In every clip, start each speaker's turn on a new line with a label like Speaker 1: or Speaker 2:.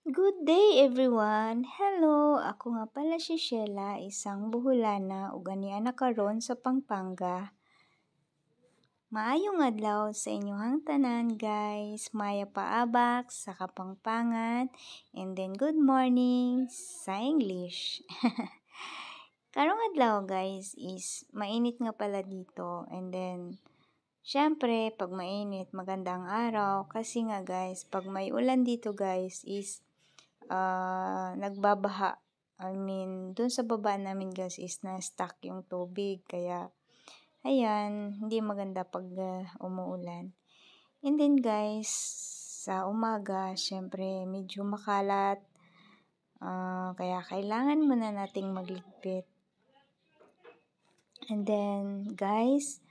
Speaker 1: Good day everyone! Hello! Ako nga pala si Sheila, isang Buholana ug ganiya na karon sa Pampanga. Maayong adlaw sa inyong tanan guys, maya paabak sa Kapampangan, and then good morning sa English. Karong adlaw guys is mainit nga pala dito, and then syempre, pag mainit, magandang araw kasi nga guys, pag may ulan dito guys is nagbabaha. I mean, dun sa baba namin guys is na-stuck yung tubig. Kaya, ayan, hindi maganda pag umuulan. And then guys, sa umaga, syempre, medyo makalat. Kaya kailangan muna nating magligpit. And then, guys,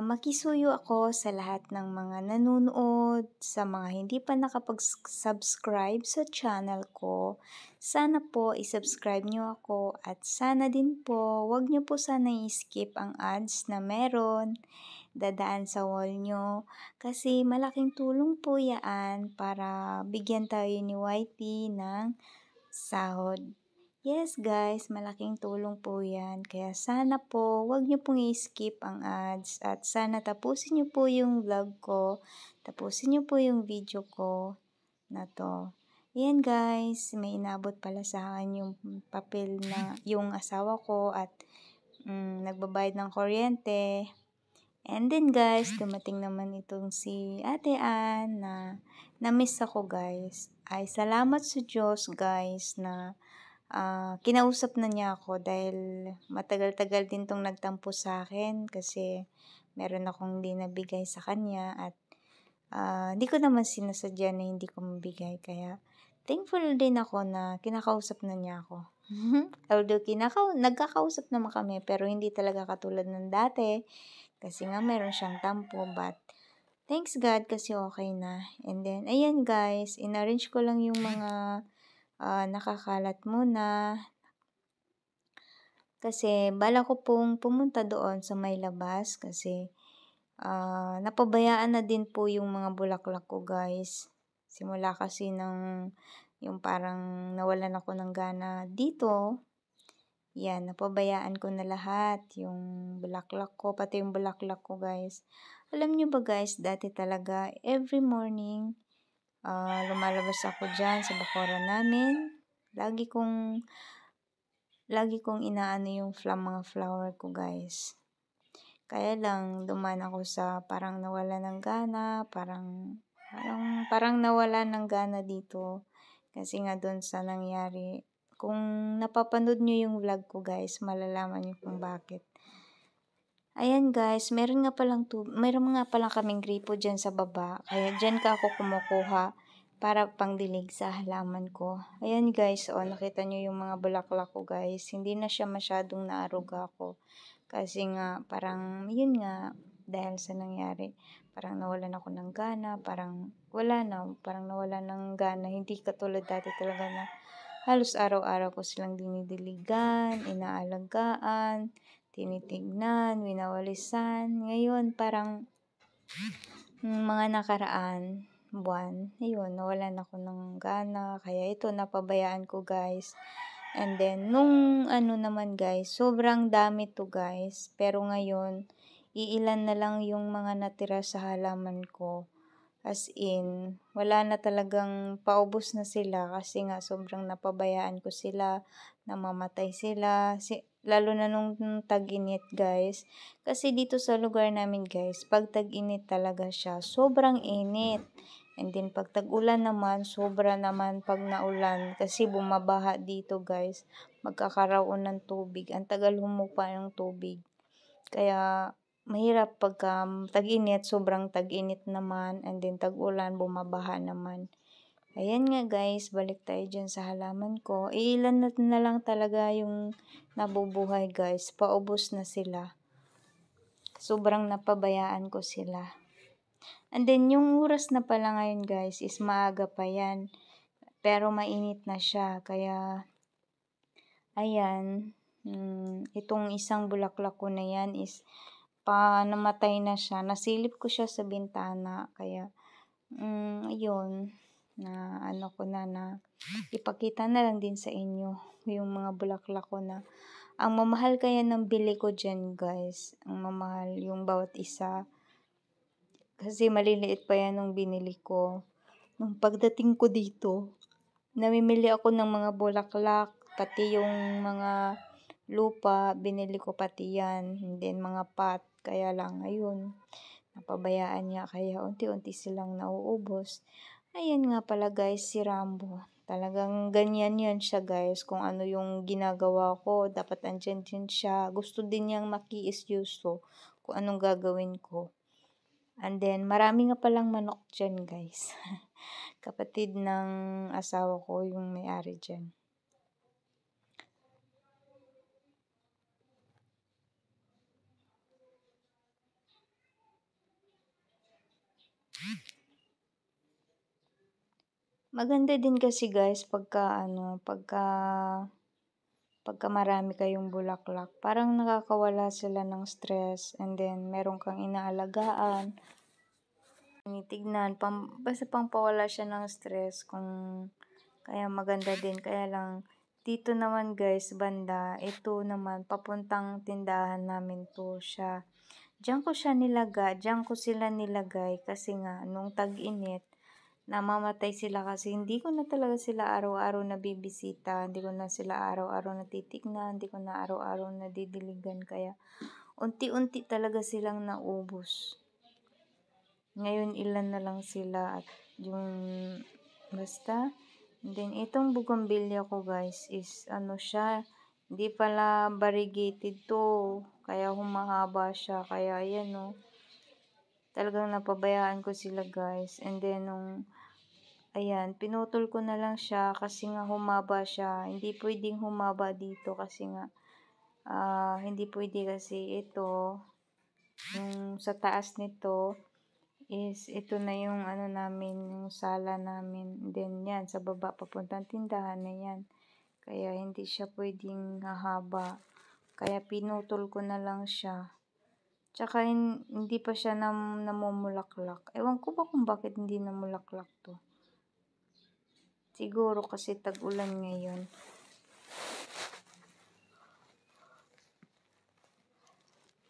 Speaker 1: makisuyo ako sa lahat ng mga nanonood, sa mga hindi pa nakapag-subscribe sa channel ko. Sana po i-subscribe nyo ako at sana din po, wag nyo po sana i-skip ang ads na meron dadaan sa wall nyo kasi malaking tulong po yan para bigyan tayo ni YT ng sahod. Yes guys, malaking tulong po yan. Kaya sana po, wag niyo pong i-skip ang ads at sana tapusin niyo po yung vlog ko, tapusin niyo po yung video ko na to. Yan guys, may inabot pala sa akin yung papel na yung asawa ko at nagbabayad ng kuryente. And then guys, dumating naman itong si Ate Ann na na-miss ako guys. Ay salamat sa Diyos guys na kinausap na niya ako dahil matagal-tagal din tong nagtampo sa akin kasi meron akong hindi nabigay sa kanya at hindi ko naman sinasadya na hindi ko mabigay kaya thankful din ako na kinakausap na niya ako. Although nagkakausap naman kami pero hindi talaga katulad ng dati kasi nga meron siyang tampo but thanks God kasi okay na. And then ayan guys, inarrange ko lang yung mga nakakalat muna. Kasi bala ko pong pumunta doon sa may labas kasi napabayaan na din po yung mga bulaklak ko guys. Simula kasi ng yung parang nawalan ako ng gana dito. Yan, napabayaan ko na lahat yung bulaklak ko, pati yung bulaklak ko guys. Alam nyo ba guys, dati talaga every morning lumalabas ako dyan sa bakuran namin. Lagi kong inaano yung mga flower ko guys. Kaya lang dumaan ako sa parang nawala ng gana, parang nawala ng gana dito. Kasi nga doon sa nangyari. Kung napapanood nyo yung vlog ko guys, malalaman nyo kung bakit. Ayan guys, meron nga palang kaming gripo dyan sa baba. Kaya dyan ka ako kumukuha para pangdilig sa halaman ko. Ayan guys, nakita nyo yung mga bulaklak ko guys. Hindi na siya masyadong naaruga ko. Kasi nga, parang, yun nga, dahil sa nangyari, parang nawalan ako ng gana, parang nawala ng gana. Hindi katulad dati talaga na halos araw-araw ko silang dinidiligan, inaalagaan, tinitignan, winawalisan. Ngayon, parang mga nakaraan buwan, ayun, nawalan ako ng gana. Kaya ito, napabayaan ko guys. And then, nung naman guys, sobrang dami to guys. Pero ngayon, iilan na lang yung mga natira sa halaman ko. As in, wala na talagang paubos na sila kasi nga sobrang napabayaan ko sila, namamatay sila. Lalo na nung tag-init guys. Kasi dito sa lugar namin guys, pag tag-init talaga siya, sobrang init. And then pag tag-ulan naman, sobra naman pag naulan kasi bumabaha dito guys. Magkakaroon ng tubig. Ang tagal humupa ng tubig. Kaya mahirap pagka tag-init, sobrang tag-init naman. And then tag-ulan, bumabaha naman. Ayan nga guys, balik tayo dyan sa halaman ko. Ilan na lang talaga yung nabubuhay guys. Paubos na sila. Sobrang napabayaan ko sila. And then, yung oras na pala ngayon guys is maaga pa yan. Pero mainit na siya. Kaya, ayan, itong isang bulaklak ko na yan is namatay na siya. Nasilip ko siya sa bintana. Kaya, ayun, na ano ko na ipakita na lang din sa inyo yung mga bulaklak ko na ang mamahal kaya ng bili ko dyan guys. Ang mamahal yung bawat isa. Kasi maliliit pa yan nung binili ko. Nung pagdating ko dito, namimili ako ng mga bulaklak, pati yung mga lupa, binili ko pati yan. And then mga pot, kaya lang ayun, napabayaan niya kaya unti-unti silang nauubos. Ayan nga pala guys, si Rambo. Talagang ganyan yan siya guys. Kung ano yung ginagawa ko, dapat andyan din siya. Gusto din niyang maki-isyuso kung anong gagawin ko. And then, marami nga palang manok dyan guys. Kapatid ng asawa ko yung may-ari dyan. Maganda din kasi guys pagka marami kayong bulaklak. Parang nakakawala sila ng stress and then meron kang inaalagaan. Tinitignan, basta pang pawala siya ng stress kaya maganda din. Kaya lang, dito naman guys, banda, ito naman, papuntang tindahan namin to siya. Diyan ko sila nilagay kasi nga, nung tag-init, namamatay sila kasi hindi ko na talaga sila araw-araw na bibisita, hindi ko na sila araw-araw na titignan, hindi ko na araw-araw na didiligan, kaya unti-unti talaga silang naubos. Ngayon ilan na lang sila at yung basta. And then itong bougainvillea ko guys is ano siya, hindi pala variegated to, kaya humahaba siya, kaya ayan o. Talagang napabayaan ko sila guys. And then ayan, pinutol ko na lang siya kasi nga humaba siya. Hindi pwedeng humaba dito kasi nga hindi pwede kasi ito yung sa taas nito is ito na yung ano namin, yung sala namin. Then yan, sa baba papuntang tindahan na yan. Kaya hindi siya pwedeng hahaba. Kaya pinutol ko na lang siya. Tsaka hindi pa siya namumulaklak. Ewan ko ba kung bakit hindi namulaklak to. Siguro kasi tag-ulan ngayon.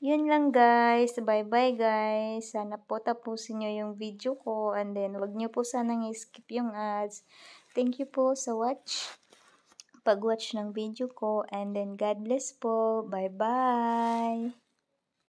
Speaker 1: Yun lang guys. Bye-bye guys. Sana po tapusin nyo yung video ko. And then, wag nyo po sanang i-skip yung ads. Thank you po sa pag-watch ng video ko. And then, God bless po. Bye-bye.